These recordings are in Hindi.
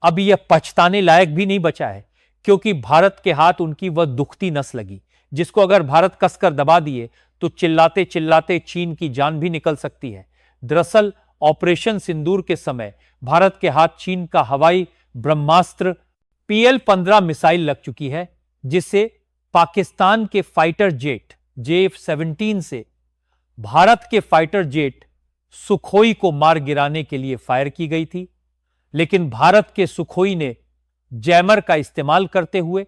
अब यह पछताने लायक भी नहीं बचा है, क्योंकि भारत के हाथ उनकी वह दुखती नस लगी जिसको अगर भारत कसकर दबा दिए तो चिल्लाते चिल्लाते चीन की जान भी निकल सकती है। दरअसल ऑपरेशन सिंदूर के समय भारत के हाथ चीन का हवाई ब्रह्मास्त्र PL-15 मिसाइल लग चुकी है, जिससे पाकिस्तान के फाइटर जेट JF-17 से भारत के फाइटर जेट सुखोई को मार गिराने के लिए फायर की गई थी। लेकिन भारत के सुखोई ने जैमर का इस्तेमाल करते हुए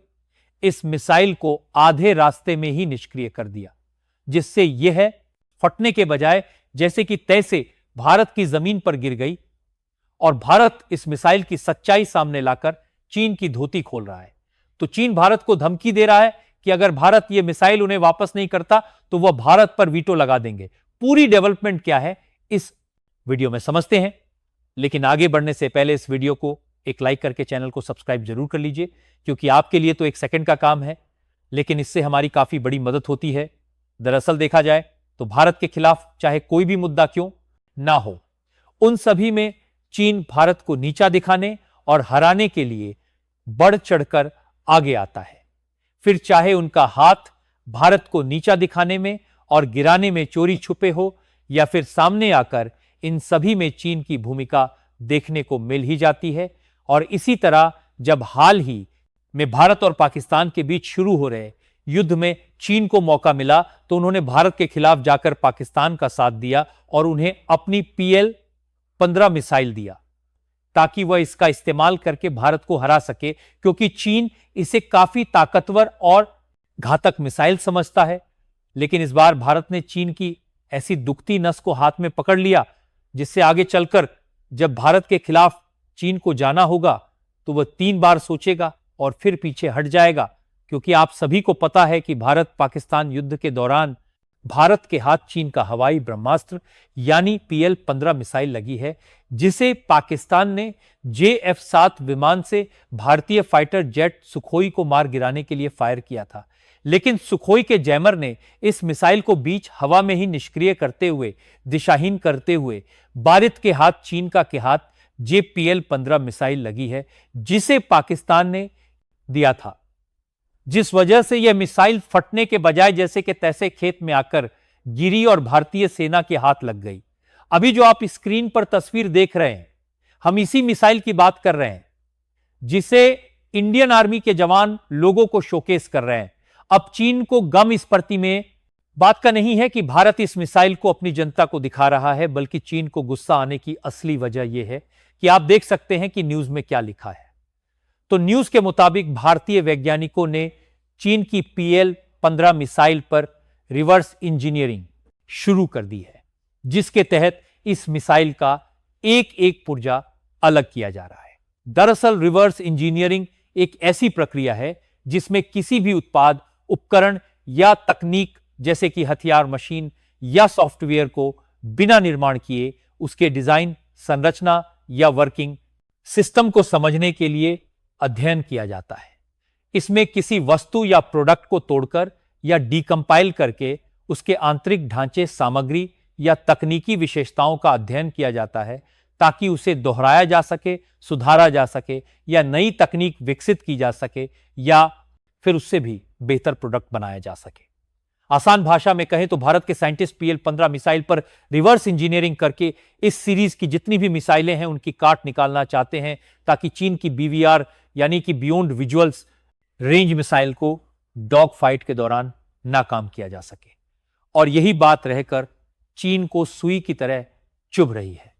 इस मिसाइल को आधे रास्ते में ही निष्क्रिय कर दिया, जिससे यह फटने के बजाय जैसे कि तैसे भारत की जमीन पर गिर गई। और भारत इस मिसाइल की सच्चाई सामने लाकर चीन की धोती खोल रहा है। तो चीन भारत को धमकी दे रहा है कि अगर भारत यह मिसाइल उन्हें वापस नहीं करता तो वह भारत पर वीटो लगा देंगे। पूरी डेवलपमेंट क्या है इस वीडियो में समझते हैं, लेकिन आगे बढ़ने से पहले इस वीडियो को एक लाइक करके चैनल को सब्सक्राइब जरूर कर लीजिए, क्योंकि आपके लिए तो एक सेकंड का काम है, लेकिन इससे हमारी काफी बड़ी मदद होती है। दरअसल देखा जाए तो भारत के खिलाफ चाहे कोई भी मुद्दा क्यों ना हो, उन सभी में चीन भारत को नीचा दिखाने और हराने के लिए बढ़ चढ़कर आगे आता है। फिर चाहे उनका हाथ भारत को नीचा दिखाने में और गिराने में चोरी छुपे हो, या फिर सामने आकर, इन सभी में चीन की भूमिका देखने को मिल ही जाती है। और इसी तरह जब हाल ही में भारत और पाकिस्तान के बीच शुरू हो रहे युद्ध में चीन को मौका मिला तो उन्होंने भारत के खिलाफ जाकर पाकिस्तान का साथ दिया और उन्हें अपनी PL-15 मिसाइल दिया, ताकि वह इसका इस्तेमाल करके भारत को हरा सके, क्योंकि चीन इसे काफी ताकतवर और घातक मिसाइल समझता है। लेकिन इस बार भारत ने चीन की ऐसी दुखती नस को हाथ में पकड़ लिया, जिससे आगे चलकर जब भारत के खिलाफ चीन को जाना होगा तो वह 3 बार सोचेगा और फिर पीछे हट जाएगा, क्योंकि आप सभी को पता है कि भारत पाकिस्तान युद्ध के दौरान भारत के हाथ चीन का हवाई ब्रह्मास्त्र यानी PL-15 मिसाइल लगी है, जिसे पाकिस्तान ने JF-7 विमान से भारतीय फाइटर जेट सुखोई को मार गिराने के लिए फायर किया था। लेकिन सुखोई के जैमर ने इस मिसाइल को बीच हवा में ही निष्क्रिय करते हुए, दिशाहीन करते हुए भारत के हाथ चीन का के हाथ PL-15 मिसाइल लगी है, जिसे पाकिस्तान ने दिया था, जिस वजह से यह मिसाइल फटने के बजाय जैसे कि तैसे खेत में आकर गिरी और भारतीय सेना के हाथ लग गई। अभी जो आप स्क्रीन पर तस्वीर देख रहे हैं, हम इसी मिसाइल की बात कर रहे हैं, जिसे इंडियन आर्मी के जवान लोगों को शोकेस कर रहे हैं। अब चीन को गम इस प्रति में बात का नहीं है कि भारत इस मिसाइल को अपनी जनता को दिखा रहा है, बल्कि चीन को गुस्सा आने की असली वजह यह है कि आप देख सकते हैं कि न्यूज में क्या लिखा है। तो न्यूज के मुताबिक भारतीय वैज्ञानिकों ने चीन की PL-15 मिसाइल पर रिवर्स इंजीनियरिंग शुरू कर दी है, जिसके तहत इस मिसाइल का एक एक पुर्जा अलग किया जा रहा है। दरअसल रिवर्स इंजीनियरिंग एक ऐसी प्रक्रिया है जिसमें किसी भी उत्पाद, उपकरण या तकनीक जैसे कि हथियार, मशीन या सॉफ्टवेयर को बिना निर्माण किए उसके डिजाइन, संरचना या वर्किंग सिस्टम को समझने के लिए अध्ययन किया जाता है। इसमें किसी वस्तु या प्रोडक्ट को तोड़कर या डीकंपाइल करके उसके आंतरिक ढांचे, सामग्री या तकनीकी विशेषताओं का अध्ययन किया जाता है, ताकि उसे दोहराया जा सके, सुधारा जा सके या नई तकनीक विकसित की जा सके, या फिर उससे भी बेहतर प्रोडक्ट बनाया जा सके। आसान भाषा में कहें तो भारत के साइंटिस्ट PL-15 मिसाइल पर रिवर्स इंजीनियरिंग करके इस सीरीज की जितनी भी मिसाइलें हैं उनकी काट निकालना चाहते हैं, ताकि चीन की BVR यानी कि बियॉन्ड विजुअल्स रेंज मिसाइल को डॉग फाइट के दौरान नाकाम किया जा सके। और यही बात रहकर चीन को सुई की तरह चुभ रही है।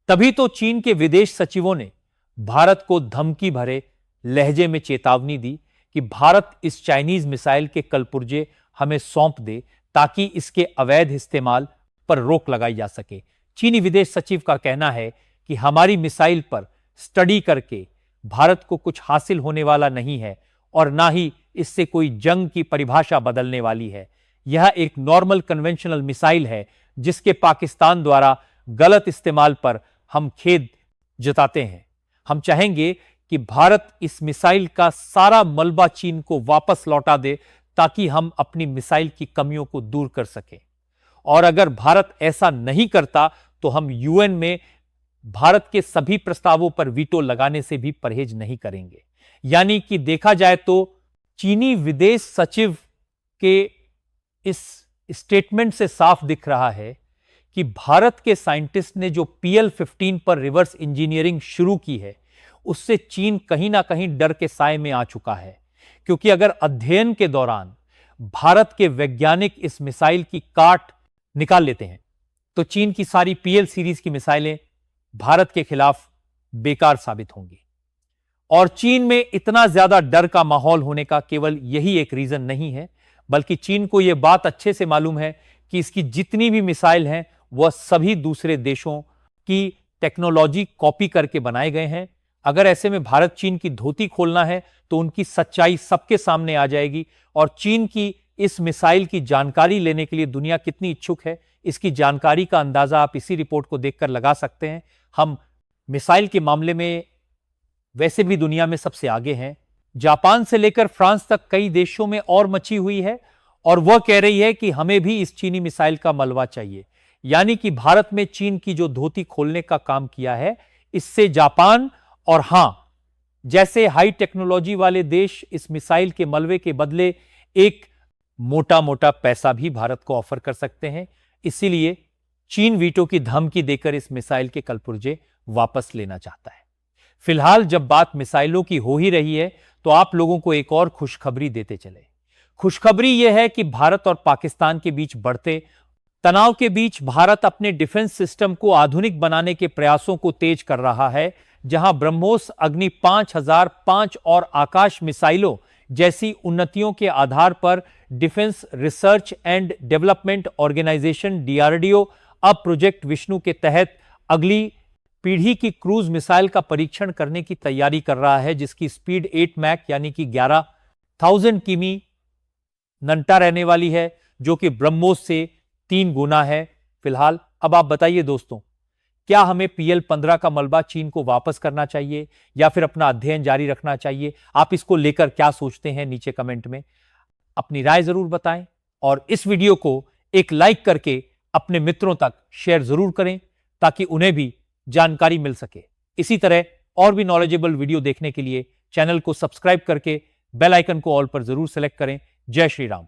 तभी तो चीन के विदेश सचिवों ने भारत को धमकी भरे लहजे में चेतावनी दी कि भारत इस चाइनीज मिसाइल के कलपुर्जे हमें सौंप दे, ताकि इसके अवैध इस्तेमाल पर रोक लगाई जा सके। चीनी विदेश सचिव का कहना है कि हमारी मिसाइल पर स्टडी करके भारत को कुछ हासिल होने वाला नहीं है और ना ही इससे कोई जंग की परिभाषा बदलने वाली है। यह एक नॉर्मल कन्वेंशनल मिसाइल है, जिसके पाकिस्तान द्वारा गलत इस्तेमाल पर हम खेद जताते हैं। हम चाहेंगे कि भारत इस मिसाइल का सारा मलबा चीन को वापस लौटा दे, ताकि हम अपनी मिसाइल की कमियों को दूर कर सकें। और अगर भारत ऐसा नहीं करता तो हम UN में भारत के सभी प्रस्तावों पर वीटो लगाने से भी परहेज नहीं करेंगे। यानी कि देखा जाए तो चीनी विदेश सचिव के इस स्टेटमेंट से साफ दिख रहा है कि भारत के साइंटिस्ट ने जो PL-15 पर रिवर्स इंजीनियरिंग शुरू की है, उससे चीन कहीं ना कहीं डर के साए में आ चुका है। क्योंकि अगर अध्ययन के दौरान भारत के वैज्ञानिक इस मिसाइल की काट निकाल लेते हैं तो चीन की सारी PL सीरीज की मिसाइलें भारत के खिलाफ बेकार साबित होंगी। और चीन में इतना ज्यादा डर का माहौल होने का केवल यही एक रीजन नहीं है, बल्कि चीन को यह बात अच्छे से मालूम है कि इसकी जितनी भी मिसाइल हैं वह सभी दूसरे देशों की टेक्नोलॉजी कॉपी करके बनाए गए हैं। अगर ऐसे में भारत चीन की धोती खोलना है तो उनकी सच्चाई सबके सामने आ जाएगी। और चीन की इस मिसाइल की जानकारी लेने के लिए दुनिया कितनी इच्छुक है, इसकी जानकारी का अंदाजा आप इसी रिपोर्ट को देखकर लगा सकते हैं। हम मिसाइल के मामले में वैसे भी दुनिया में सबसे आगे हैं। जापान से लेकर फ्रांस तक कई देशों में और मची हुई है और वह कह रही है कि हमें भी इस चीनी मिसाइल का मलबा चाहिए। यानी कि भारत में चीन की जो धोती खोलने का काम किया है, इससे जापान और हां जैसे हाई टेक्नोलॉजी वाले देश इस मिसाइल के मलबे के बदले एक मोटा मोटा पैसा भी भारत को ऑफर कर सकते हैं। इसीलिए चीन वीटो की धमकी देकर इस मिसाइल के कलपुर्जे वापस लेना चाहता है। फिलहाल जब बात मिसाइलों की हो ही रही है तो आप लोगों को एक और खुशखबरी देते चले। खुशखबरी यह है कि भारत और पाकिस्तान के बीच बढ़ते तनाव के बीच भारत अपने डिफेंस सिस्टम को आधुनिक बनाने के प्रयासों को तेज कर रहा है। जहां ब्रह्मोस, अग्नि 5005 और आकाश मिसाइलों जैसी उन्नतियों के आधार पर Defence Research and Development Organisation DRDO अब प्रोजेक्ट विष्णु के तहत अगली पीढ़ी की क्रूज मिसाइल का परीक्षण करने की तैयारी कर रहा है, जिसकी स्पीड 8 मैक यानी कि 11,000 किमी नंटा रहने वाली है, जो कि ब्रह्मोस से 3 गुना है फिलहाल। अब आप बताइए दोस्तों, क्या हमें PL-15 का मलबा चीन को वापस करना चाहिए या फिर अपना अध्ययन जारी रखना चाहिए? आप इसको लेकर क्या सोचते हैं? नीचे कमेंट में अपनी राय जरूर बताएं और इस वीडियो को एक लाइक करके अपने मित्रों तक शेयर जरूर करें ताकि उन्हें भी जानकारी मिल सके। इसी तरह और भी नॉलेजेबल वीडियो देखने के लिए चैनल को सब्सक्राइब करके बेल आइकन को ऑल पर जरूर सेलेक्ट करें। जय श्री राम।